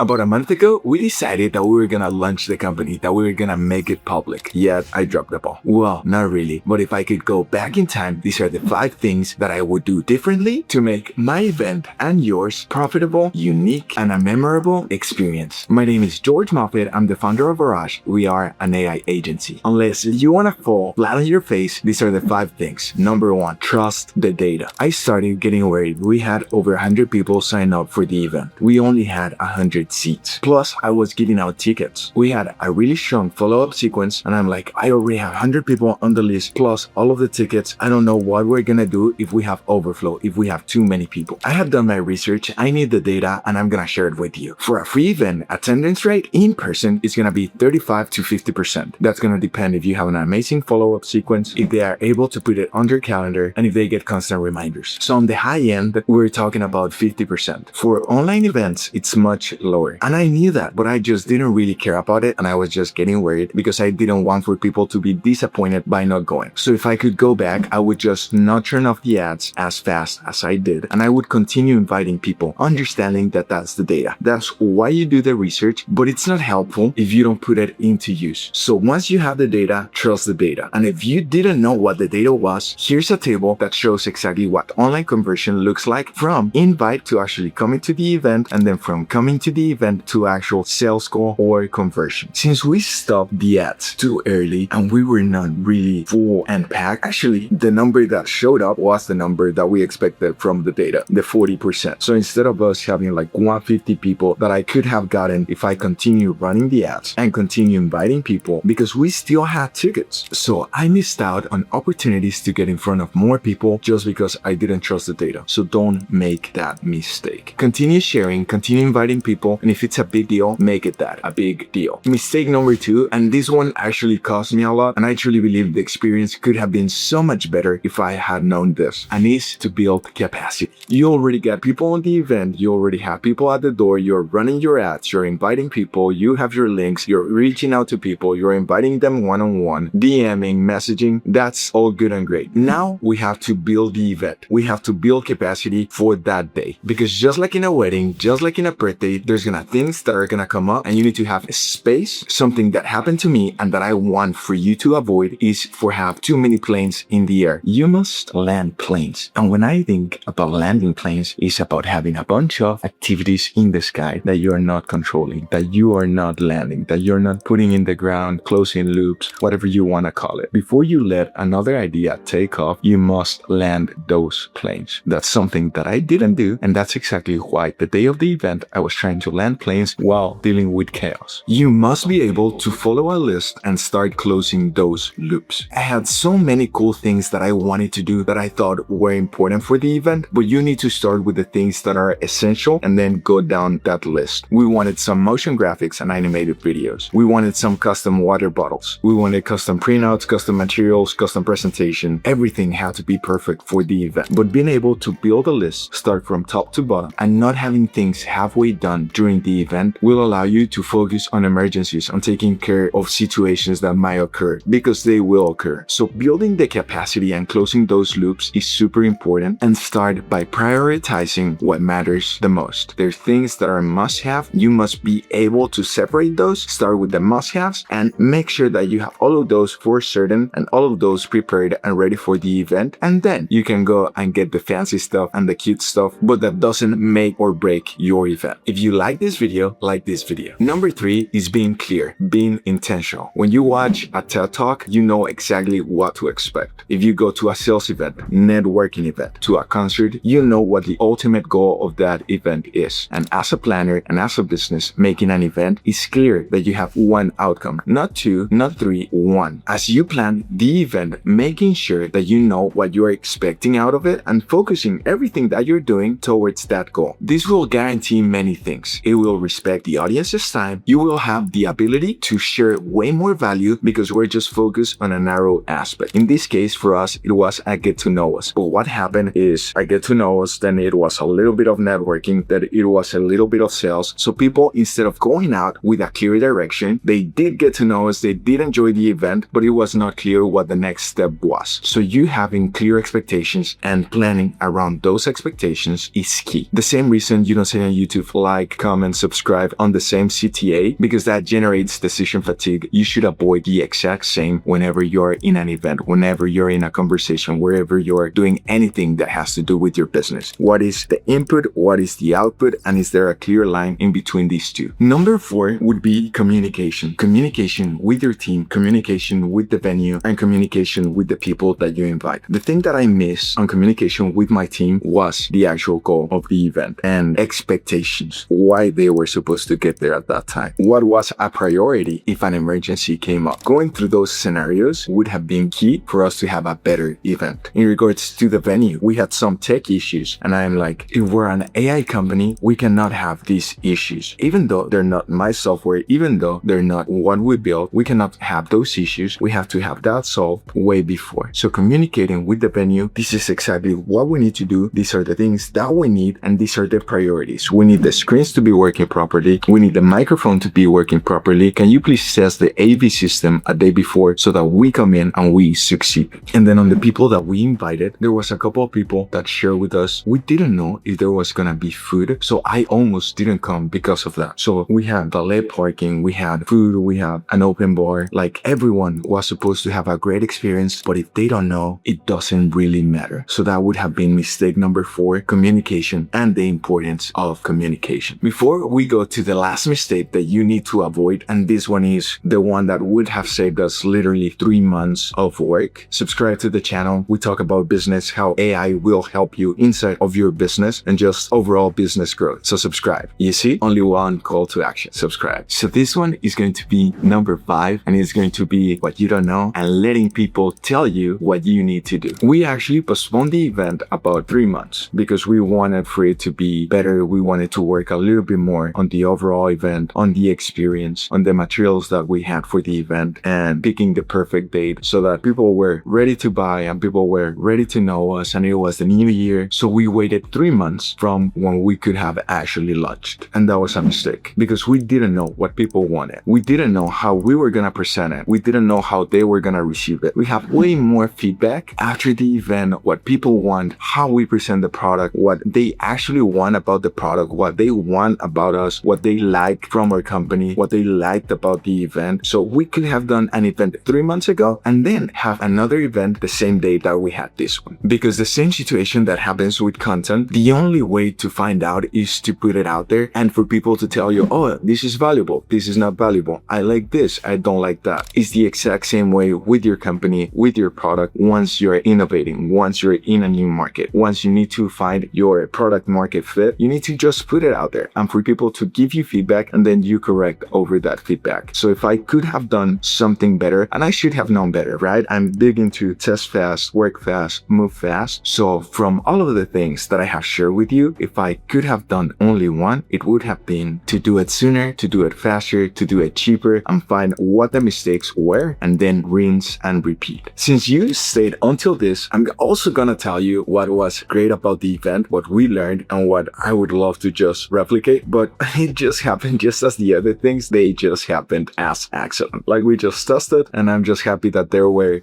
About a month ago, we decided that we were gonna launch the company, that we were gonna make it public. Yet, I dropped the ball. Well, not really, but if I could go back in time, these are the 5 things that I would do differently to make my event and yours profitable, unique, and a memorable experience. My name is George Moffett. I'm the founder of Arash. We are an AI agency. Unless you wanna fall flat on your face, these are the 5 things. Number 1, trust the data. I started getting worried. We had over 100 people sign up for the event. We only had 100 seats. Plus, I was giving out tickets. We had a really strong follow-up sequence, and I'm like, I already have 100 people on the list, plus all of the tickets. I don't know what we're gonna do if we have overflow, if we have too many people. I have done my research, I need the data, and I'm gonna share it with you. For a free event, attendance rate in person is gonna be 35 to 50%. That's gonna depend if you have an amazing follow-up sequence, if they are able to put it on their calendar, and if they get constant reminders. So on the high end, we're talking about 50%. For online events, it's much lower. And I knew that, but I just didn't really care about it, and I was just getting worried because I didn't want for people to be disappointed by not going. So if I could go back, I would just not turn off the ads as fast as I did, and I would continue inviting people, understanding that that's the data. That's why you do the research, but it's not helpful if you don't put it into use. So once you have the data, trust the data. And if you didn't know what the data was, here's a table that shows exactly what online conversion looks like from invite to actually coming to the event, and then from coming to the event to actual sales call or conversion. Since we stopped the ads too early and we were not really full and packed, actually the number that showed up was the number that we expected from the data, the 40%. So instead of us having like 150 people that I could have gotten if I continue running the ads and continue inviting people, because we still had tickets. So I missed out on opportunities to get in front of more people just because I didn't trust the data. So don't make that mistake. Continue sharing, continue inviting people, and if it's a big deal, make it that, a big deal. Mistake number 2, and this one actually cost me a lot, and I truly believe the experience could have been so much better if I had known this, and is to build capacity. You already got people on the event, you already have people at the door, you're running your ads, you're inviting people, you have your links, you're reaching out to people, you're inviting them one-on-one, DMing, messaging, that's all good and great. Now we have to build the event. We have to build capacity for that day, because just like in a wedding, just like in a birthday, there's gonna things that are gonna come up and you need to have space. Something that happened to me and that I want for you to avoid is for have too many planes in the air. You must land planes. And when I think about landing planes, it's about having a bunch of activities in the sky that you're not controlling, that you are not landing, that you're not putting in the ground, closing loops, whatever you want to call it. Before you let another idea take off, you must land those planes. That's something that I didn't do, and that's exactly why the day of the event I was trying to land planes while dealing with chaos. You must be able to follow a list and start closing those loops. I had so many cool things that I wanted to do that I thought were important for the event, but you need to start with the things that are essential and then go down that list. We wanted some motion graphics and animated videos. We wanted some custom water bottles. We wanted custom printouts, custom materials, custom presentation. Everything had to be perfect for the event. But being able to build a list, start from top to bottom, and not having things halfway done during the event will allow you to focus on emergencies, on taking care of situations that might occur, because they will occur. So building the capacity and closing those loops is super important, and start by prioritizing what matters the most. There are things that are must-have. You must be able to separate those, start with the must-haves, and make sure that you have all of those for certain and all of those prepared and ready for the event, and then you can go and get the fancy stuff and the cute stuff, but that doesn't make or break your event. If you like this video, like this video. Number 3 is being clear, being intentional. When you watch a TED Talk, you know exactly what to expect. If you go to a sales event, networking event, to a concert, you know what the ultimate goal of that event is. And as a planner and as a business, making an event is clear that you have one outcome, not 2, not 3, 1. As you plan the event, making sure that you know what you are expecting out of it and focusing everything that you're doing towards that goal. This will guarantee many things. It will respect the audience's time. You will have the ability to share way more value because we're just focused on a narrow aspect. In this case, for us, it was a get to know us. But what happened is I get to know us, then it was a little bit of networking, then it was a little bit of sales. So people, instead of going out with a clear direction, they did get to know us, they did enjoy the event, but it was not clear what the next step was. So you having clear expectations and planning around those expectations is key. The same reason you don't say on YouTube, like, comment, subscribe on the same CTA because that generates decision fatigue. You should avoid the exact same whenever you're in an event, whenever you're in a conversation, wherever you're doing anything that has to do with your business. What is the input? What is the output? And is there a clear line in between these two? Number 4 would be communication. Communication with your team, communication with the venue, and communication with the people that you invite. The thing that I miss on communication with my team was the actual goal of the event and expectations, why they were supposed to get there at that time. What was a priority if an emergency came up? Going through those scenarios would have been key for us to have a better event. In regards to the venue, we had some tech issues, and I'm like, if we're an AI company, we cannot have these issues. Even though they're not my software, even though they're not what we built, we cannot have those issues. We have to have that solved way before. So communicating with the venue, this is exactly what we need to do. These are the things that we need, and these are the priorities. We need the screens to be working properly. We need the microphone to be working properly. Can you please test the AV system a day before so that we come in and we succeed? And then on the people that we invited, there was a couple of people that shared with us, we didn't know if there was gonna be food, so I almost didn't come because of that. So we had valet parking, we had food, we had an open bar. Like, everyone was supposed to have a great experience, but if they don't know, it doesn't really matter. So that would have been mistake number 4, communication and the importance of communication. Before we go to the last mistake that you need to avoid, and this one is the one that would have saved us literally 3 months of work, subscribe to the channel. We talk about business, how AI will help you inside of your business and just overall business growth. So subscribe. You see, only one call to action: subscribe. So this one is going to be number 5, and it's going to be what you don't know and letting people tell you what you need to do. We actually postponed the event about 3 months because we wanted for it to be better. We wanted to work a little bit more on the overall event, on the experience, on the materials that we had for the event, and picking the perfect date so that people were ready to buy and people were ready to know us, and it was the new year. So we waited 3 months from when we could have actually launched. And that was a mistake because we didn't know what people wanted. We didn't know how we were gonna present it. We didn't know how they were gonna receive it. We have way more feedback after the event, what people want, how we present the product, what they actually want about the product, what they want about us, what they like from our company, what they liked about the event. So we could have done an event 3 months ago and then have another event the same day that we had this one. Because the same situation that happens with content, the only way to find out is to put it out there and for people to tell you, oh, this is valuable, this is not valuable, I like this, I don't like that. It's the exact same way with your company, with your product. Once you're innovating, once you're in a new market, once you need to find your product market fit, you need to just put it out there and for people to give you feedback, and then you correct over that feedback. So if I could have done something better, and I should have known better, right? I'm big into test fast, work fast, move fast. So from all of the things that I have shared with you, if I could have done only one, it would have been to do it sooner, to do it faster, to do it cheaper, and find what the mistakes were, and then rinse and repeat. Since you stayed until this, I'm also gonna tell you what was great about the event, what we learned, and what I would love to just replicate, but it just happened just as the other things, they just happened as accident. Like, we just tested, and I'm just happy that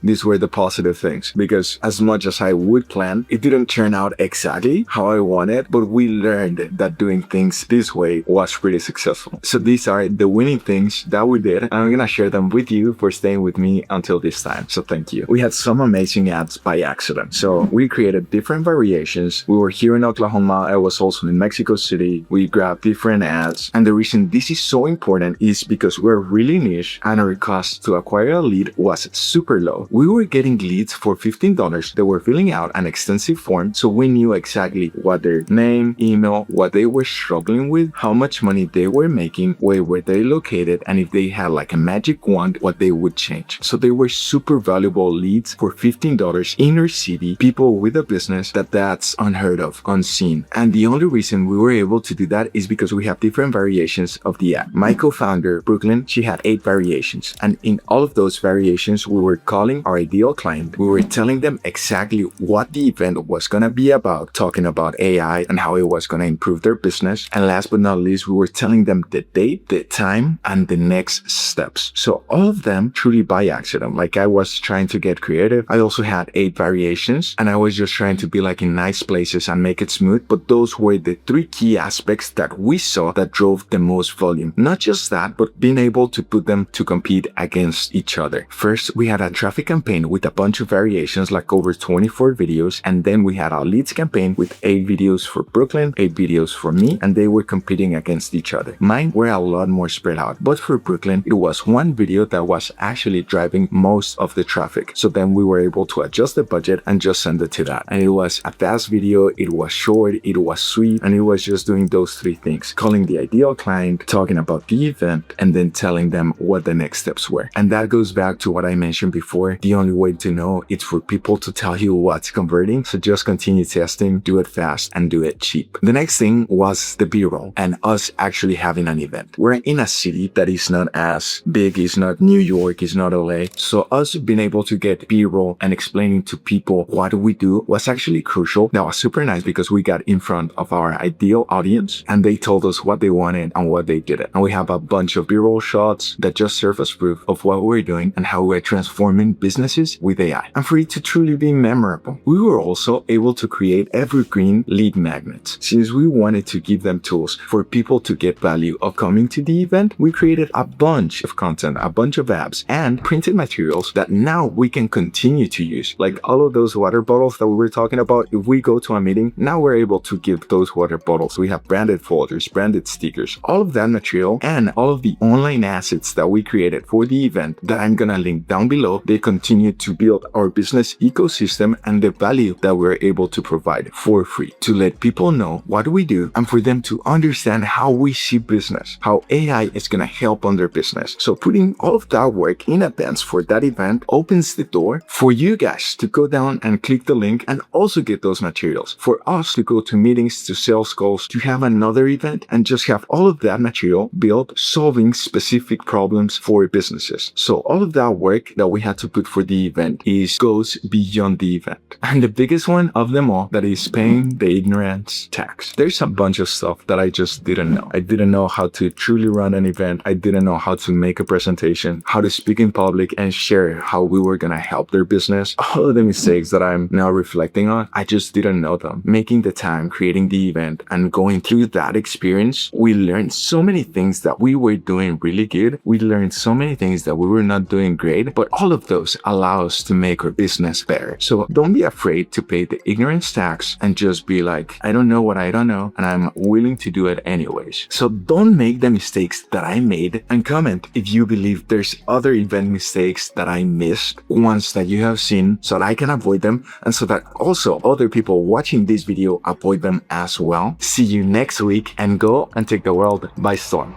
these were the positive things, because as much as I would plan, it didn't turn out exactly how I wanted, but we learned that doing things this way was pretty successful. So these are the winning things that we did, and I'm gonna share them with you for staying with me until this time. So thank you. We had some amazing ads by accident. So we created different variations. We were here in Oklahoma. I was also in Mexico City. We grabbed different ads. And the reason this is so important is because we're really niche and our cost to acquire a lead was super low. We were getting leads for $15. They were filling out an extensive form, so we knew exactly what their name, email, what they were struggling with, how much money they were making, where were they located, and if they had like a magic wand, what they would change. So they were super valuable leads for $15 in our city, people with a business that's unheard of, unseen. And the only reason we were able to do that is because we have different variations of the ad. My co-founder, Brooklyn, she had 8 variations. And in all of those variations, we were calling our ideal client. We were telling them exactly what the event was going to be about, talking about AI and how it was going to improve their business. And last but not least, we were telling them the date, the time, and the next steps. So all of them truly by accident. Like, I was trying to get creative. I also had 8 variations, and I was just trying to be like in nice places and make it smooth. But those were the 3 key aspects that that we saw that drove the most volume. Not just that, but being able to put them to compete against each other. First, we had a traffic campaign with a bunch of variations, like over 24 videos, and then we had our leads campaign with 8 videos for Brooklyn, 8 videos for me, and they were competing against each other. Mine were a lot more spread out, but for Brooklyn, it was one video that was actually driving most of the traffic. So then we were able to adjust the budget and just send it to that. And it was a fast video, it was short, it was sweet, and it was just doing those 3 things: calling the ideal client, talking about the event, and then telling them what the next steps were. And that goes back to what I mentioned before. The only way to know it's for people to tell you what's converting. So just continue testing, do it fast, and do it cheap. The next thing was the B-roll and us actually having an event. We're in a city that is not as big, it's not New York, it's not LA. So us being able to get B-roll and explaining to people what we do was actually crucial. That was super nice because we got in front of our ideal audience and they told us what they wanted and what they didn't. And we have a bunch of B-roll shots that just serve as proof of what we're doing and how we're transforming businesses with AI. And for it to truly be memorable, we were also able to create evergreen lead magnets. Since we wanted to give them tools for people to get value of coming to the event, we created a bunch of content, a bunch of apps, and printed materials that now we can continue to use. Like all of those water bottles that we were talking about, if we go to a meeting, now we're able to give those water bottles. We have branded folders, branded stickers, all of that material, and all of the online assets that we created for the event that I'm gonna link down below. They continue to build our business ecosystem and the value that we're able to provide for free to let people know what we do and for them to understand how we see business, how AI is gonna help on their business. So putting all of that work in advance for that event opens the door for you guys to go down and click the link and also get those materials. For us to go to meetings, to sales calls, to have another event and just have all of that material built solving specific problems for businesses. So all of that work that we had to put for the event goes beyond the event. And the biggest one of them all, that is paying the ignorance tax. There's a bunch of stuff that I just didn't know. I didn't know how to truly run an event. I didn't know how to make a presentation, how to speak in public and share how we were gonna help their business. All of the mistakes that I'm now reflecting on, I just didn't know them. Making the time, creating the event, and going through that experience, we learned so many things that we were doing really good. We learned so many things that we were not doing great, but all of those allow us to make our business better. So don't be afraid to pay the ignorance tax and just be like, I don't know what I don't know, and I'm willing to do it anyways. So don't make the mistakes that I made, and comment if you believe there's other event mistakes that I missed, ones that you have seen, so that I can avoid them and so that also other people watching this video avoid them as well. See you next week and go and take the world by storm.